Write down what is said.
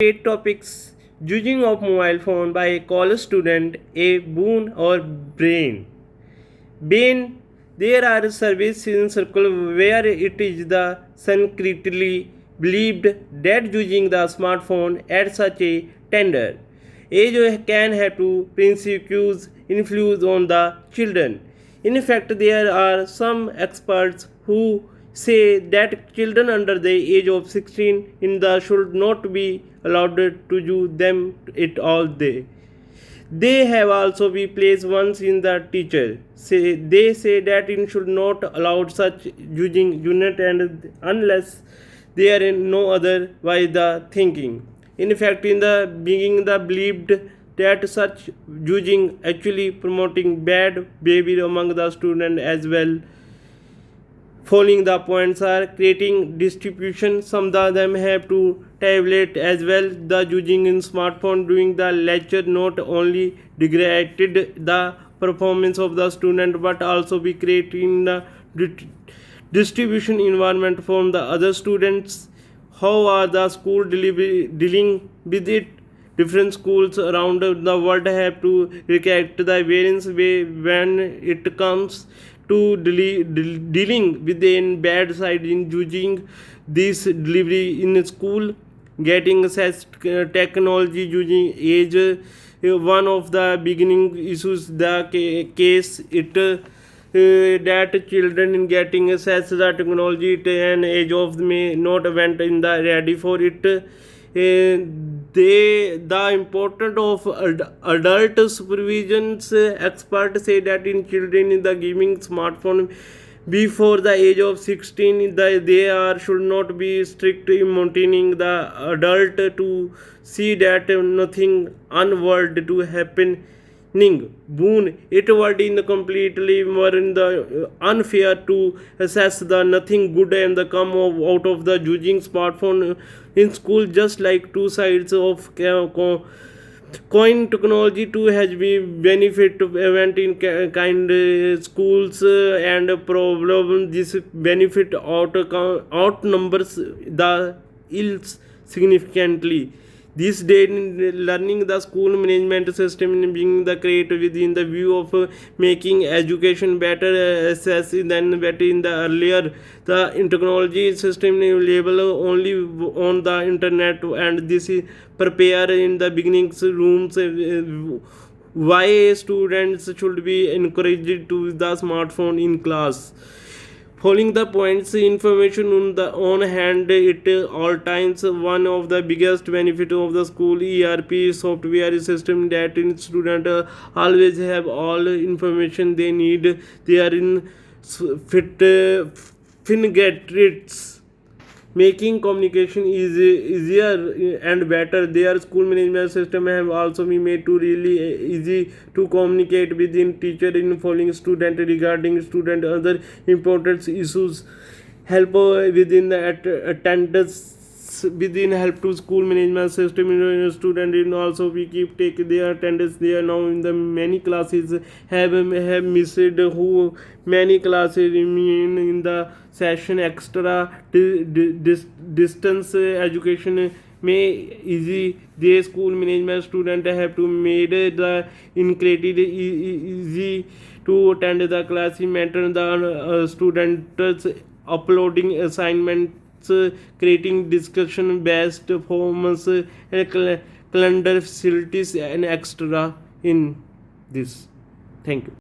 Great topics: judging of mobile phone by a college student, a boon or brain. Bane, there are surveys in circle where it is the concretely believed that using the smartphone at such a tender age can have to pernicious influence on the children. In fact, there are some experts who say that children under the age of 16 in the should not be allowed to use them it all day. They have also been placed once in the teacher. They say that it should not allow such using unit and unless there is no other by the thinking. In fact, in the beginning, the believed that such using actually promoting bad behavior among the student as well. Following the points are creating distribution. Some of them have to tablet as well. The using in smartphone during the lecture not only degraded the performance of the student but also be creating the distribution environment from the other students. How are the school dealing with it? Different schools around the world have to react the variance way when it comes to dealing with the bad side in using this delivery in school. Getting access technology using age one of the beginning issues the case it that children in getting access to the technology at an age of may not went in the ready for it. The importance of adult supervisions experts say that in children in the giving smartphone before the age of 16 they are should not be strict in maintaining the adult to see that nothing unworld to happen boon it would in completely were in the unfair to assess the nothing good and the come out of the using smartphone in school just like two sides of coin. Technology too has been benefit to event in kind schools and problem this benefit outnumbers the ills significantly. This day, learning the school management system being the created within the view of making education better access than better in the earlier. The technology system available only on the internet and this is prepare in the beginnings rooms. Why students should be encouraged to use the smartphone in class. Following the points, information on the on hand it all times. One of the biggest benefit of the school ERP software system that in student always have all information they need. They are in fit fingertips making communication easier and better. Their school management system have also been made to really easy to communicate within teacher in following student regarding student other important issues. Help within the attendance within help to school management system in student in also we keep take their attendance. They are now in the many classes have missed who many classes in the session extra distance education may easy the school management student have to made the incredibly easy to attend the class matter the students uploading assignments creating discussion based forms and calendar facilities and extra in this. Thank you.